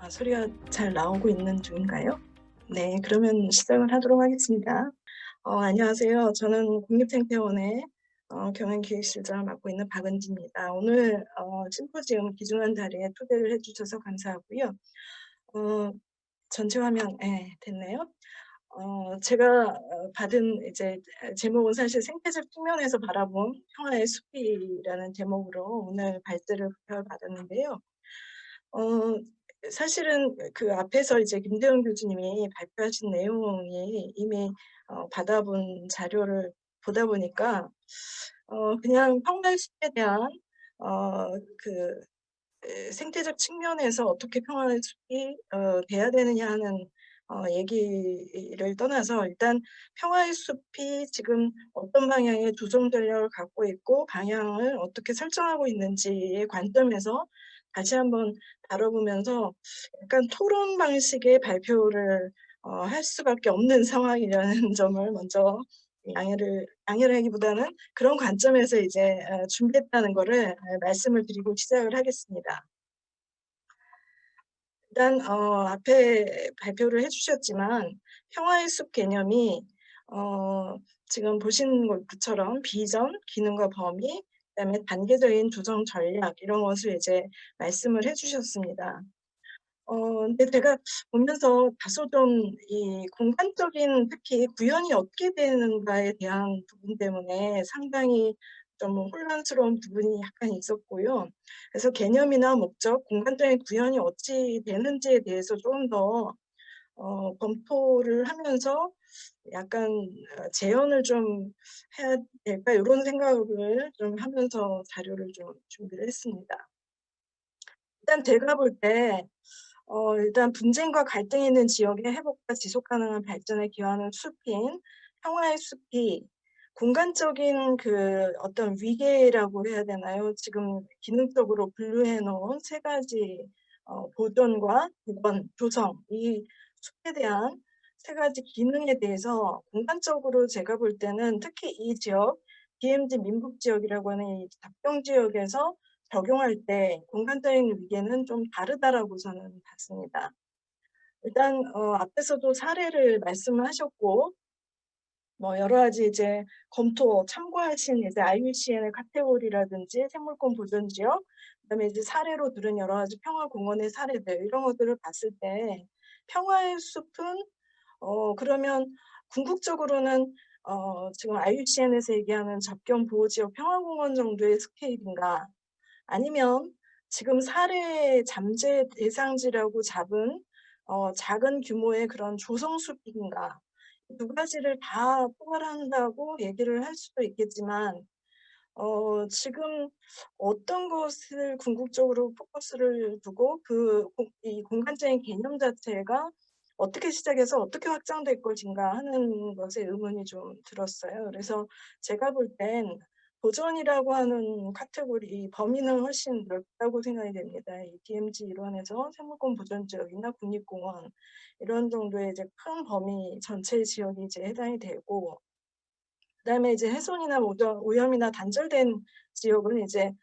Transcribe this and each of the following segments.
소리가 잘 나오고 있는 중인가요? 네, 그러면 시작을 하도록 하겠습니다. 안녕하세요. 저는 국립생태원의 경영기획실장을 맡고 있는 박은지입니다. 오늘 심포지움 귀중한 자리에 초대를 해주셔서 감사하고요. 어, 전체 화면, 됐네요. 제가 받은 이제 제목은 사실 생태적 측면에서 바라본 평화의 숲이라는 제목으로 오늘 발제를 받았는데요. 어 사실은 그 앞에서 이제 김대영 교수님이 발표하신 내용이 이미 받아본 자료를 보다 보니까 그냥 평화숲에 대한 어 그 생태적 측면에서 어떻게 평화숲이 돼야 되느냐 하는 얘기를 떠나서 일단 평화의 숲이 지금 어떤 방향의 조성 전략을 갖고 있고 방향을 어떻게 설정하고 있는지의 관점에서 다시 한번 다뤄보면서 약간 토론 방식의 발표를 할 수밖에 없는 상황이라는 점을 먼저 양해를 하기보다는 그런 관점에서 이제 준비했다는 거를 말씀을 드리고 시작을 하겠습니다. 일단 앞에 발표를 해 주셨지만 평화의 숲 개념이 어 지금 보시는 것처럼 비전, 기능과 범위, 그다음에 단계적인 조정 전략 이런 것을 이제 말씀을 해 주셨습니다. 근데 제가 보면서 다소 좀 이 공간적인 특히 구현이 어떻게 되는가에 대한 부분 때문에 상당히 좀 혼란스러운 부분이 약간 있었고요. 그래서 개념이나 목적, 공간적인 구현이 어찌 되는지에 대해서 좀 더 검토를 하면서 약간 '재현을 좀 해야 될까?' 요런 생각을 좀 하면서 자료를 좀 준비를 했습니다. 일단 제가 볼때 일단 분쟁과 갈등이 있는 지역의 회복과 지속 가능한 발전을 기여하는 숲인 평화의 숲이 공간적인 그 어떤 위계라고 해야 되나요? 지금 기능적으로 분류해 놓은 세 가지 보존과 복원, 조성 이 숲에 대한 세 가지 기능에 대해서 공간적으로 제가 볼 때는 특히 이 지역 DMZ 민북 지역이라고 하는 이 답경 지역에서 적용할 때 공간적인 위계는 좀 다르다라고 저는 봤습니다. 일단 앞에서도 사례를 말씀을 하셨고 뭐 여러 가지 이제 검토 참고하신 이제 IUCN의 카테고리라든지 생물권 보전 지역 그다음에 이제 사례로 들은 여러 가지 평화공원의 사례들 이런 것들을 봤을 때 평화의 숲은 그러면 궁극적으로는 지금 IUCN에서 얘기하는 접경 보호 지역 평화공원 정도의 스케일인가 아니면 지금 사례 잠재 대상지라고 잡은 작은 규모의 그런 조성숲인가 두 가지를 다 포괄한다고 얘기를 할 수도 있겠지만 지금 어떤 것을 궁극적으로 포커스를 두고 이 공간적인 개념 자체가 어떻게 시작해서 어떻게 확장될 것인가 하는 것에 의문이 좀 들었어요. 그래서 제가 볼 땐 보전이라고 하는 카테고리 범위는 훨씬 넓다고 생각이 됩니다. 이 DMZ 일원에서 생물권 보전 지역이나 국립공원 이런 정도의 이제 큰 범위 전체 지역이 이제 해당이 되고 그다음에 이제 훼손이나 오염이나 단절된 지역은 이제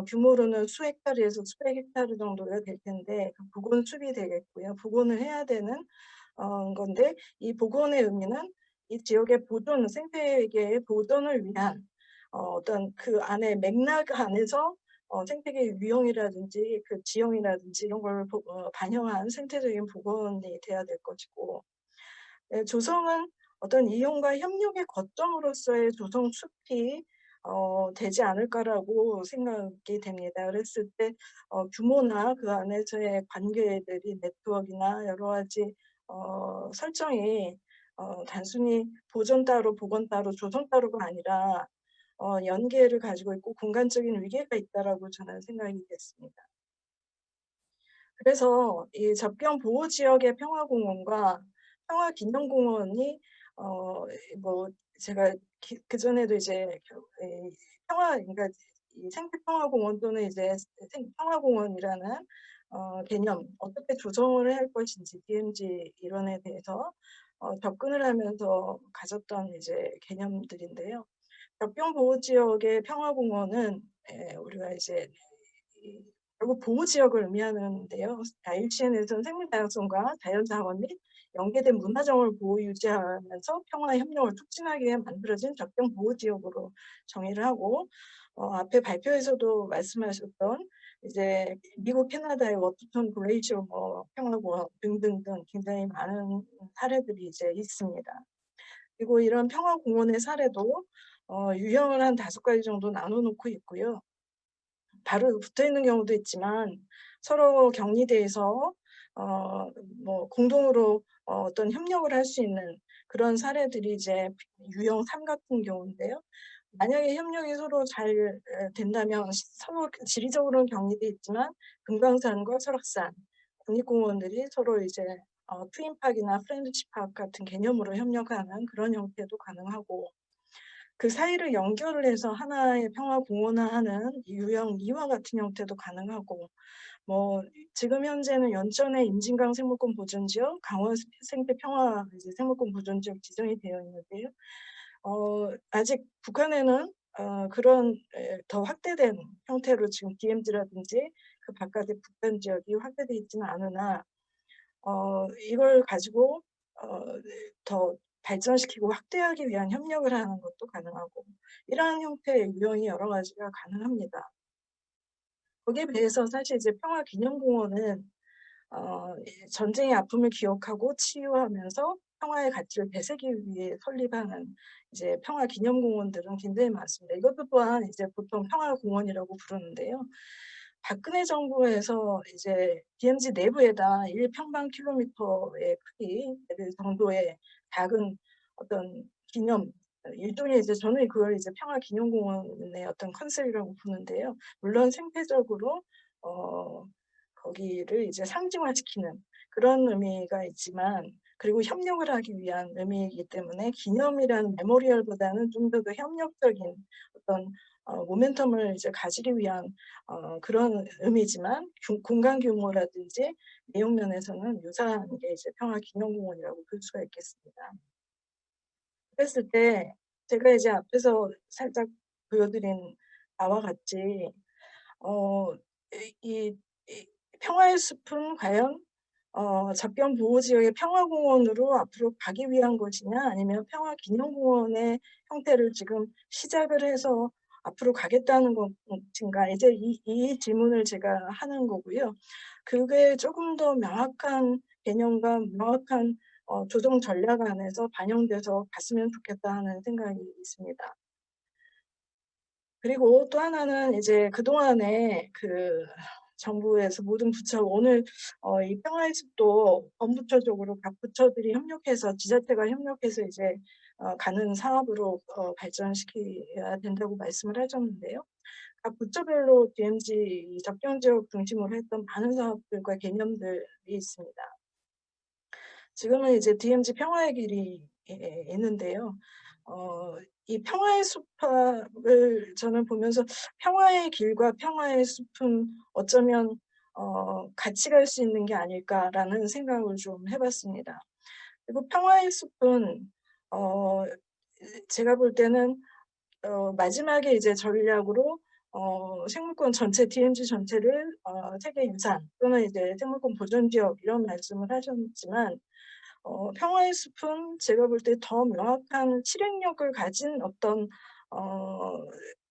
규모로는 수 헥타르에서 수백 헥타르 정도가 될 텐데 그 복원 숲이 되겠고요. 복원을 해야 되는 건데 이 복원의 의미는 이 지역의 보존, 생태계의 보존을 위한 어떤 그 안에 맥락 안에서 생태계 유형이라든지 그 지형이라든지 이런 걸 반영한 생태적인 복원이 돼야 될 것이고 예 조성은 어떤 이용과 협력의 거점으로서의 조성 숲이 되지 않을까라고 생각이 됩니다. 그랬을 때 규모나 그 안에서의 관계들이 네트워크나 여러 가지 설정이 단순히 보존 따로 복원 따로 조성 따로가 아니라 연계를 가지고 있고 공간적인 위계가 있다라고 저는 생각이 됐습니다. 그래서 이 접경 보호 지역의 평화공원과 평화기념공원이 뭐 제가 그전에도 이제 이 그러니까 이 생태평화공원 또는 이제 생평화공원이라는 개념 어떻게 조정을 할 것인지 DMZ 이론에 대해서 접근을 하면서 가졌던 이제 개념들인데요. 접경 보호 지역의 평화공원은 우리가 이제 이 결국 보호 지역을 의미하는데요. IUCN에서는 생물 다양성과 자연자원 및 연계된 문화정을 보호 유지하면서 평화의 협력을 촉진하기 위해 만들어진 적정 보호 지역으로 정의를 하고, 앞에 발표에서도 말씀하셨던 이제 미국 캐나다의 워터톤 글레이시어 평화공원 등등등 굉장히 많은 사례들이 이제 있습니다. 그리고 이런 평화공원의 사례도 유형을 한 5가지 정도 나눠 놓고 있고요. 바로 붙어 있는 경우도 있지만 서로 격리돼서 공동으로 어떤 협력을 할 수 있는 그런 사례들이 이제 유형 3 같은 경우인데요. 만약에 협력이 서로 잘 된다면 서로 지리적으로는 격리돼 있지만 금강산과 설악산 국립공원들이 서로 이제 트윈파크나 프렌드십 파크 같은 개념으로 협력하는 그런 형태도 가능하고, 그 사이를 연결을 해서 하나의 평화공원화하는 유형 2와 같은 형태도 가능하고, 지금 현재는 연천의 임진강 생물권 보존지역, 강원 생태 평화 이제 생물권 보존지역 지정이 되어 있는데요. 아직 북한에는 그런 더 확대된 형태로 지금 DMZ라든지 그 바깥의 북한 지역이 확대되어 있지는 않으나, 이걸 가지고 더 발전시키고 확대하기 위한 협력을 하는 것도 가능하고, 이러한 형태의 유형이 여러 가지가 가능합니다. 거기에 비해서 사실 이제 평화기념공원은 전쟁의 아픔을 기억하고 치유하면서 평화의 가치를 되새기기 위해 설립하는 이제 평화기념공원들은 굉장히 많습니다. 이것도 또한 이제 보통 평화공원이라고 부르는데요. 박근혜 정부에서 이제 DMZ 내부에다 1평방킬로미터의 크기 정도의 작은 어떤 기념, 일종의 이제 저는 그걸 이제 평화기념공원의 어떤 컨셉이라고 보는데요. 물론 생태적으로 거기를 이제 상징화시키는 그런 의미가 있지만, 그리고 협력을 하기 위한 의미이기 때문에 기념이라는 메모리얼보다는 좀 더 협력적인 어떤 모멘텀을 이제 가지기 위한 그런 의미지만, 공간 규모라든지 내용 면에서는 유사한 게 이제 평화기념공원이라고 볼 수가 있겠습니다. 그랬을 때 제가 이제 앞에서 살짝 보여드린 바와 같이 어 이 평화의 숲은 과연 접경 보호 지역의 평화공원으로 앞으로 가기 위한 것이냐, 아니면 평화기념공원의 형태를 지금 시작을 해서 앞으로 가겠다는 것인가, 이제 이 질문을 제가 하는 거고요. 그게 조금 더 명확한 개념과 명확한 조정 전략 안에서 반영돼서 갔으면 좋겠다 하는 생각이 있습니다. 그리고 또 하나는 이제 그동안에 그 정부에서 모든 부처 오늘 이 평화의 숲도 범부처적으로 각 부처들이 협력해서, 지자체가 협력해서 이제 가는 사업으로 발전시켜야 된다고 말씀을 하셨는데요. 각 부처별로 DMZ 접경 지역 중심으로 했던 많은 사업들과 개념들이 있습니다. 지금은 이제 DMZ 평화의 길이 있는데요. 이 평화의 숲을 저는 보면서 평화의 길과 평화의 숲은 어쩌면 같이 갈 수 있는 게 아닐까라는 생각을 좀 해봤습니다. 그리고 평화의 숲은 어, 제가 볼 때는 마지막에 이제 전략으로 생물권 전체 DMZ 전체를 세계유산 또는 이제 생물권 보존지역 이런 말씀을 하셨지만, 평화의 숲은 제가 볼 때 더 명확한 실행력을 가진 어떤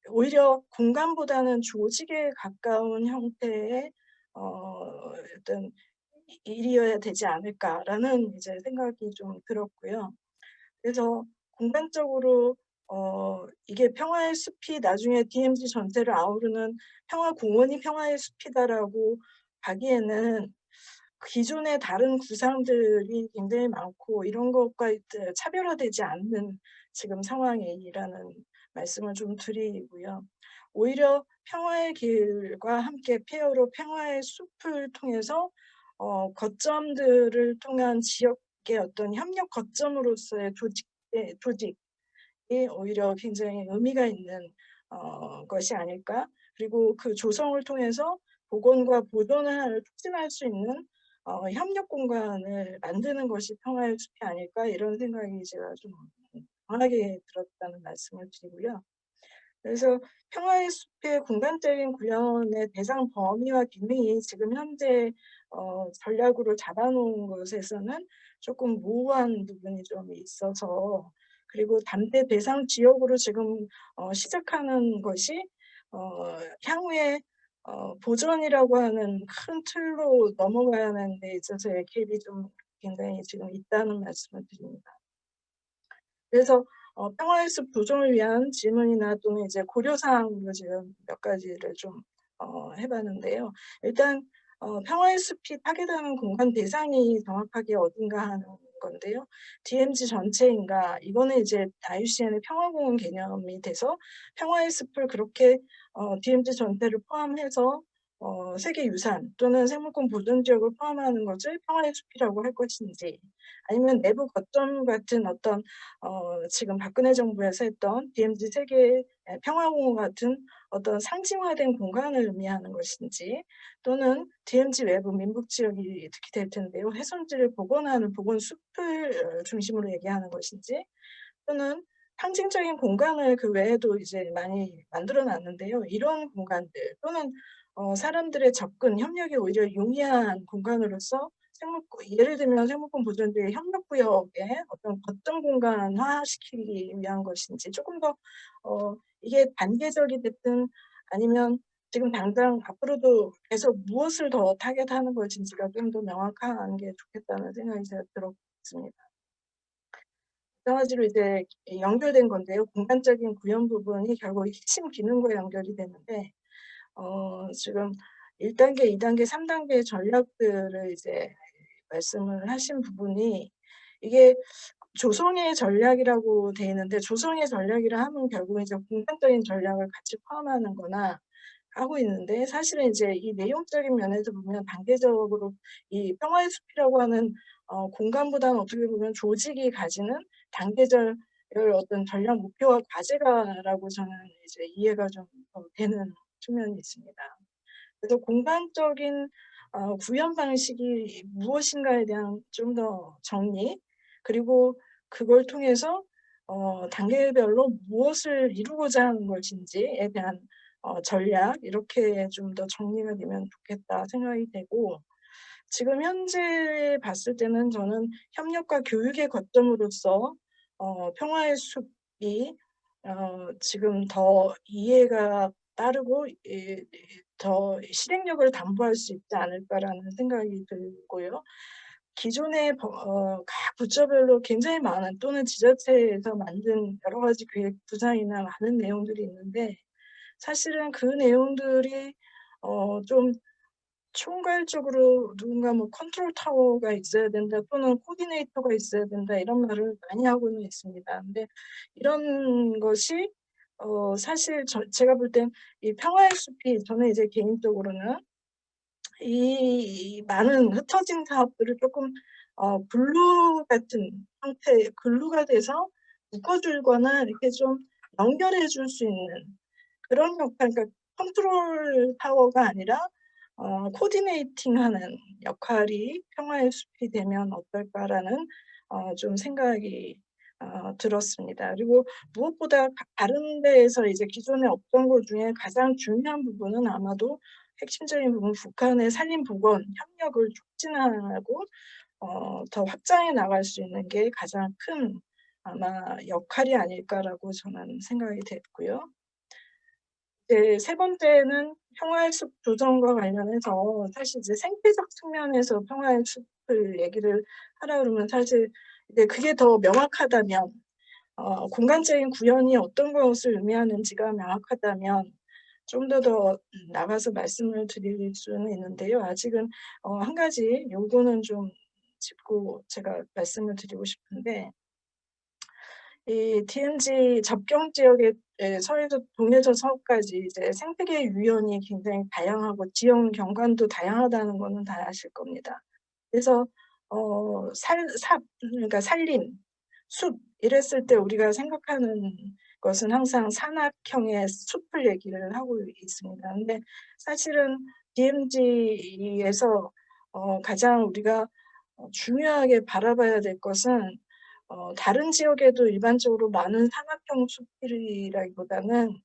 오히려 공간보다는 조직에 가까운 형태의 어떤 일이어야 되지 않을까라는 이제 생각이 좀 들었고요. 그래서 공간적으로 이게 평화의 숲이 나중에 DMZ 전체를 아우르는 평화공원이 평화의 숲이다라고 하기에는 기존의 다른 구상들이 굉장히 많고 이런 것과 차별화되지 않는 지금 상황이라는 말씀을 좀 드리고요. 오히려 평화의 길과 함께 페어로 평화의 숲을 통해서 거점들을 통한 지역의 어떤 협력 거점으로서의 조직이 오히려 굉장히 의미가 있는 것이 아닐까. 그리고 그 조성을 통해서 복원과 보존을 촉진할 수 있는 협력 공간을 만드는 것이 평화의 숲이 아닐까, 이런 생각이 제가 좀 강하게 들었다는 말씀을 드리고요. 그래서 평화의 숲의 공간적인 구현의 대상 범위와 기능이 지금 현재 전략으로 잡아 놓은 것에서는 조금 모호한 부분이 좀 있어서, 그리고 담대 대상 지역으로 지금 시작하는 것이 향후에 보전이라고 하는 큰 틀로 넘어가는 데 있어서의 갭이 좀 굉장히 지금 있다는 말씀을 드립니다. 그래서 평화의 숲 보존을 위한 질문이나 또는 이제 고려 사항으로 지금 몇 가지를 좀 해 봤는데요. 일단 평화의 숲이 파괴되는 공간 대상이 정확하게 어딘가 하는 건데요. DMZ 전체인가, 이거는 이제 IUCN의 평화공원 개념이 돼서 평화의 숲을 그렇게 DMZ 전체를 포함해서 세계유산 또는 생물권 보존 지역을 포함하는 것을 평화의 숲이라고 할 것인지, 아니면 내부 거점 같은 어떤 지금 박근혜 정부에서 했던 DMZ 세계 평화공원 같은 어떤 상징화된 공간을 의미하는 것인지, 또는 DMZ 외부 민북 지역이 특히 될 텐데요. 훼손지를 복원하는 복원숲을 중심으로 얘기하는 것인지, 또는 상징적인 공간을 그 외에도 이제 많이 만들어 놨는데요. 이런 공간들 또는 사람들의 접근, 협력이 오히려 용이한 공간으로서 예를 들면 생물권 보존지의 협력구역에 어떤 거점 공간화시키기 위한 것인지, 조금 더 이게 단계적이 됐든 아니면 지금 당장 앞으로도 계속 무엇을 더 타겟하는 것인지가 좀 더 명확한 게 좋겠다는 생각이 제가 들었습니다. 마찬가지로 이제 연결된 건데요. 공간적인 구현 부분이 결국 핵심 기능과 연결이 되는데, 지금 1단계, 2단계, 3단계 전략들을 이제 말씀을 하신 부분이, 이게 조성의 전략이라고 돼 있는데, 조성의 전략이라 하면 결국 이제 공간적인 전략을 같이 포함하는 거나 하고 있는데, 사실은 이제 이 내용적인 면에서 보면 단계적으로 이 평화의 숲이라고 하는 공간보다는 어떻게 보면 조직이 가지는 단계적 어떤 전략 목표와 과제가라고 저는 이제 이해가 좀 되는 측면이 있습니다. 그래서 공간적인 구현 방식이 무엇인가에 대한 좀 더 정리, 그리고 그걸 통해서 단계별로 무엇을 이루고자 하는 것인지에 대한 전략, 이렇게 좀 더 정리가 되면 좋겠다 생각이 되고, 지금 현재 봤을 때는 저는 협력과 교육의 거점으로서 평화의 숲이 지금 더 이해가 따르고 더 실행력을 담보할 수 있지 않을까라는 생각이 들고요. 기존의 각 부처별로 굉장히 많은, 또는 지자체에서 만든 여러 가지 계획 구상이나 많은 내용들이 있는데, 사실은 그 내용들이 좀 총괄적으로 누군가 뭐 "컨트롤 타워가 있어야 된다." 또는 "코디네이터가 있어야 된다." 이런 말을 많이 하고는 있습니다. 근데 이런 것이 사실 제가 볼 땐 이 평화의 숲이, 저는 이제 개인적으로는 이 많은 흩어진 사업들을 쪼끔 글루 같은 형태의 글루가 돼서 묶어 주거나 이렇게 좀 연결해 줄 수 있는 그런 역할, 그러니까 컨트롤 타워가 아니라 코디네이팅하는 역할이 '평화의 숲이 되면 어떨까.'라는 좀 생각이 들었습니다. 그리고 무엇보다 다른 데에서 이제 기존에 없던 것 중에 가장 중요한 부분은 아마도 핵심적인 부분, 북한의 산림 복원 협력을 촉진하고 더 확장해 나갈 수 있는 게 가장 큰 아마 역할이 아닐까라고 저는 생각이 됐고요. 네. 세 번째는 평화의 숲 조성과 관련해서, 사실 이제 생태적 측면에서 평화의 숲을 얘기를 하라 그러면, 사실 이제 그게 더 명확하다면, 공간적인 구현이 어떤 것을 의미하는지가 명확하다면 좀 더 나가서 말씀을 드릴 수는 있는데요. 아직은 한 가지 요거는 좀 짚고 제가 말씀을 드리고 싶은데, 이 DMZ 접경 지역의 서해에서 동해저 서까지 이제 생태계 유연이 굉장히 다양하고 지형 경관도 다양하다는 거는 다 아실 겁니다. 그래서 그러니까 산림, 숲 이랬을 때 우리가 생각하는 것은 항상 산악형의 숲을 얘기를 하고 있습니다. 근데 사실은 DMZ에서 가장 우리가 중요하게 바라봐야 될 것은, 다른 지역에도 일반적으로 많은 산악형 숲이라기보다는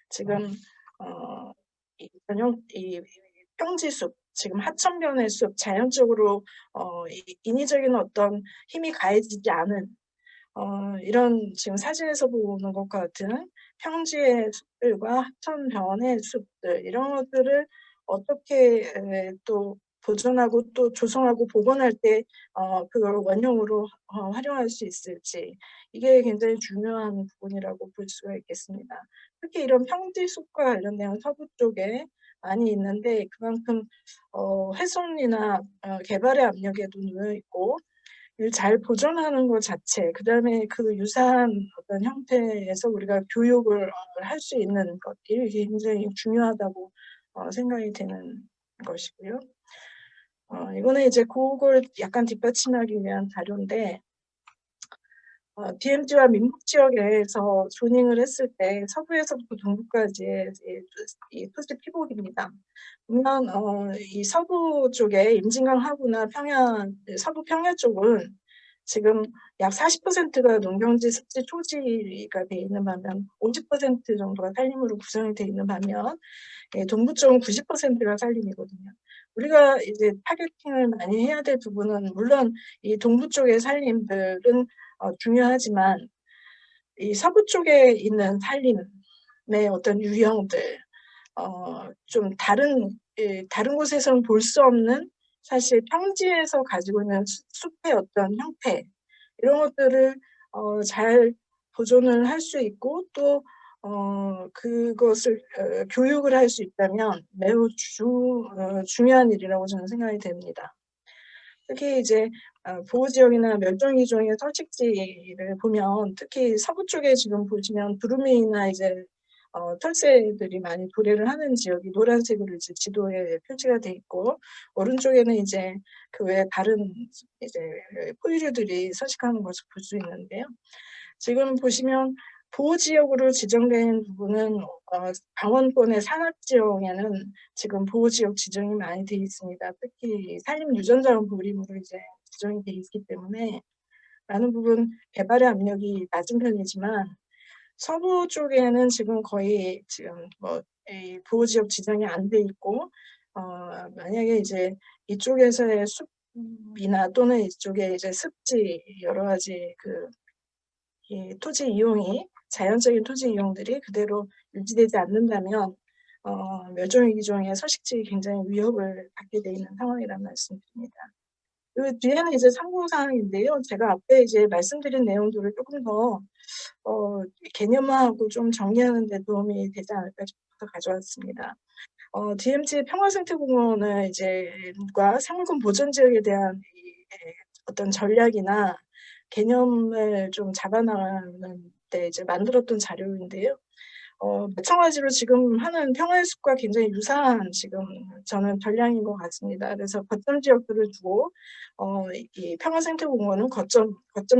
지금 이 전용 이 평지숲, 지금 하천변의 숲, 자연적으로 인위적인 어떤 힘이 가해지지 않은 이런 지금 사진에서 보는 것과 같은 평지의 숲들과 하천변의 숲들, 이런 것들을 어떻게 또 보존하고 또 조성하고 복원할 때 그걸 원형으로 활용할 수 있을지, 이게 굉장히 중요한 부분이라고 볼 수가 있겠습니다. 특히 이런 평지 숲과 관련된 서부 쪽에 많이 있는데, 그만큼 훼손이나 개발의 압력에도 놓여 있고, 이걸 잘 보존하는 것 자체, 그다음에 그 유사한 어떤 형태에서 우리가 교육을 할 수 있는 것, 이게 굉장히 중요하다고 생각이 되는 것이고요. 이거는 이제 그걸 약간 뒷받침하기 위한 자료인데, DMZ와 민북 지역에서 조닝을 했을 때 서부에서부터 동부까지의 이 토지 피복입니다. 보면 이 서부 쪽에 임진강 하구나 평야, 서부 평야 쪽은 지금 약 40%가 농경지, 습지, 초지가 돼 있는 반면 50% 정도가 산림으로 구성이 돼 있는 반면, 동부 쪽은 90%가 산림이거든요. 우리가 이제 타겟팅을 많이 해야 될 부분은, 물론 이 동부 쪽의 산림들은 중요하지만 이 서부 쪽에 있는 산림의 어떤 유형들, 좀 다른 곳에서는 볼 수 없는, 사실 평지에서 가지고 있는 숲의 어떤 형태, 이런 것들을 잘 보존을 할 수 있고, 또 그것을 교육을 할 수 있다면 매우 중요한 일이라고 저는 생각이 됩니다. 특히 이제 보호지역이나 멸종위종의 서식지를 보면, 특히 서부 쪽에 지금 보시면 두루미나 이제 털새들이 많이 도래를 하는 지역이 노란색으로 이제 지도에 표시가 돼 있고, 오른쪽에는 이제 그 외에 다른 이제 포유류들이 서식하는 것을 볼 수 있는데요. 지금 보시면 보호지역으로 지정된 부분은 강원권의 산악지역에는 지금 보호지역 지정이 많이 돼 있습니다. 특히 산림유전자원 보림으로 이제 지정이 돼 있기 때문에 많은 부분 개발의 압력이 낮은 편이지만, 서부 쪽에는 지금 거의 지금 이 보호지역 지정이 안 돼 있고, 만약에 이제 이쪽에서의 숲이나 또는 이쪽에 이제 습지, 여러 가지 이 토지 이용이, 자연적인 토지 이용들이 그대로 유지되지 않는다면 멸종위기종의 서식지에 굉장히 위협을 받게 돼 있는 상황이라는 말씀드립니다. 그 뒤에는 이제 참고사항인데요. 제가 앞에 이제 말씀드린 내용들을 조금 더 개념화하고 좀 정리하는 데 도움이 되지 않을까 싶어서 가져왔습니다. DMZ 평화생태공원을 과 생물권 보전지역에 대한 어떤 전략이나 개념을 좀 잡아나가는 데 이제 만들었던 자료인데요. 마찬가지로 지금 하는 평화의 숲과 굉장히 유사한 지금 저는 전략인 것 같습니다. 그래서 거점 지역들을 두고 이 평화생태공원은 거점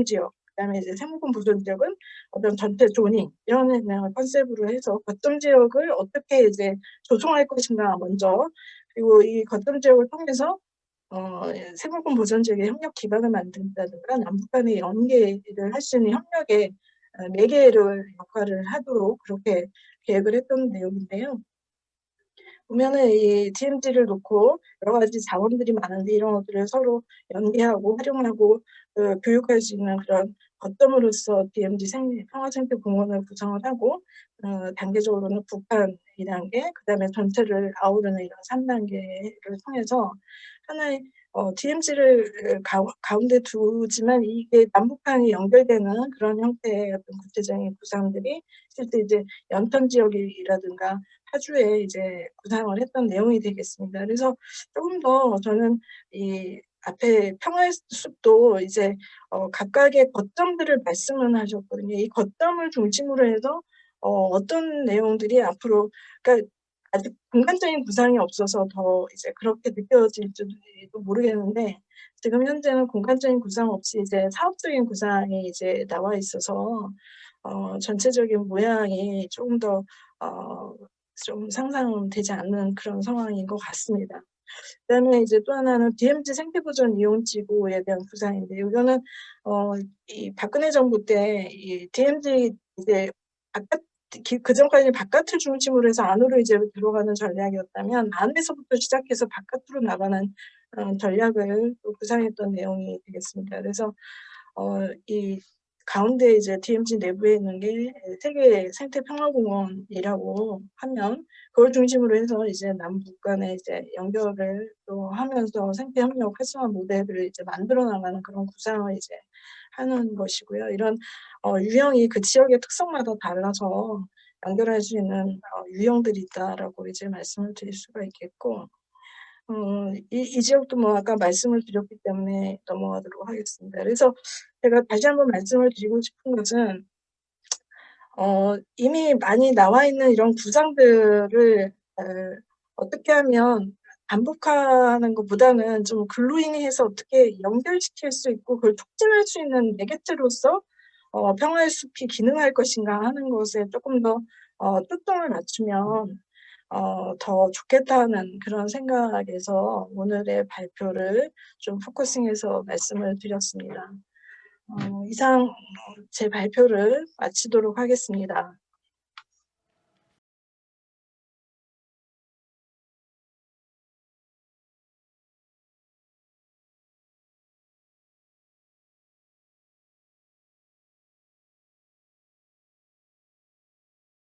지역, 그다음에 이제 생물권 보존 지역은 어떤 전체 조닝, 이런 컨셉으로 해서 거점 지역을 어떻게 이제 조성할 것인가 먼저, 그리고 이 거점 지역을 통해서 생물권 보전 지역의 협력 기반을 만든다든가 남북 간의 연계를 할 수 있는 협력의 매개를 역할을 하도록 그렇게 계획을 했던 내용인데요. 보면은 이 DMZ를 놓고 여러 가지 자원들이 많은데, 이런 것들을 서로 연계하고 활용하고 교육할 수 있는 그런 거점으로서 DMZ 평화생태공원을 구성을 하고, 단계적으로는 북한 2단계, 그다음에 전체를 아우르는 이런 3단계를 통해서 하나의 DMZ를 가운데 두지만, 이게 남북한이 연결되는 그런 형태의 어떤 구체적인 구상들이 실제 이제 연평 지역이라든가 파주에 이제 구상을 했던 내용이 되겠습니다. 그래서 조금 더 저는 이 앞에 평화의 숲도 이제 각각의 거점들을 말씀을 하셨거든요. 이 거점을 중심으로 해서 어떤 내용들이 앞으로, 그러니까 아직 공간적인 구상이 없어서 더 이제 그렇게 느껴질지도 모르겠는데, 지금 현재는 공간적인 구상 없이 이제 사업적인 구상이 이제 나와 있어서 전체적인 모양이 조금 더 좀 상상되지 않는 그런 상황인 것 같습니다. 그다음에 이제 또 하나는 DMZ 생태보전 이용지구에 대한 구상인데, 이거는 이 박근혜 정부 때 이 DMZ 이제 바깥 그전까지는 바깥을 중심으로 해서 안으로 이제 들어가는 전략이었다면 안에서부터 시작해서 바깥으로 나가는 전략을 또 구상했던 내용이 되겠습니다. 그래서 이 가운데 이제 DMZ 내부에 있는 게 세계 생태평화공원이라고 하면 그걸 중심으로 해서 이제 남북 간의 이제 연결을 또 하면서 생태협력 활성화 모델을 이제 만들어 나가는 그런 구상을 이제 하는 것이고요. 이런 유형이 그 지역의 특성마다 달라서 연결할 수 있는 유형들이 있다라고 이제 말씀을 드릴 수가 있겠고, 이 지역도 뭐 아까 말씀을 드렸기 때문에 넘어가도록 하겠습니다. 그래서 제가 다시 한번 말씀을 드리고 싶은 것은 이미 많이 나와 있는 이런 구상들을 어떻게 하면 반복하는 것보다는 좀 글로잉해서 어떻게 연결시킬 수 있고 그걸 촉진할 수 있는 매개체로서 평화의 숲이 기능할 것인가 하는 것에 조금 더 초점을 맞추면 더 좋겠다는 그런 생각에서 오늘의 발표를 좀 포커싱해서 말씀을 드렸습니다. 이상 제 발표를 마치도록 하겠습니다.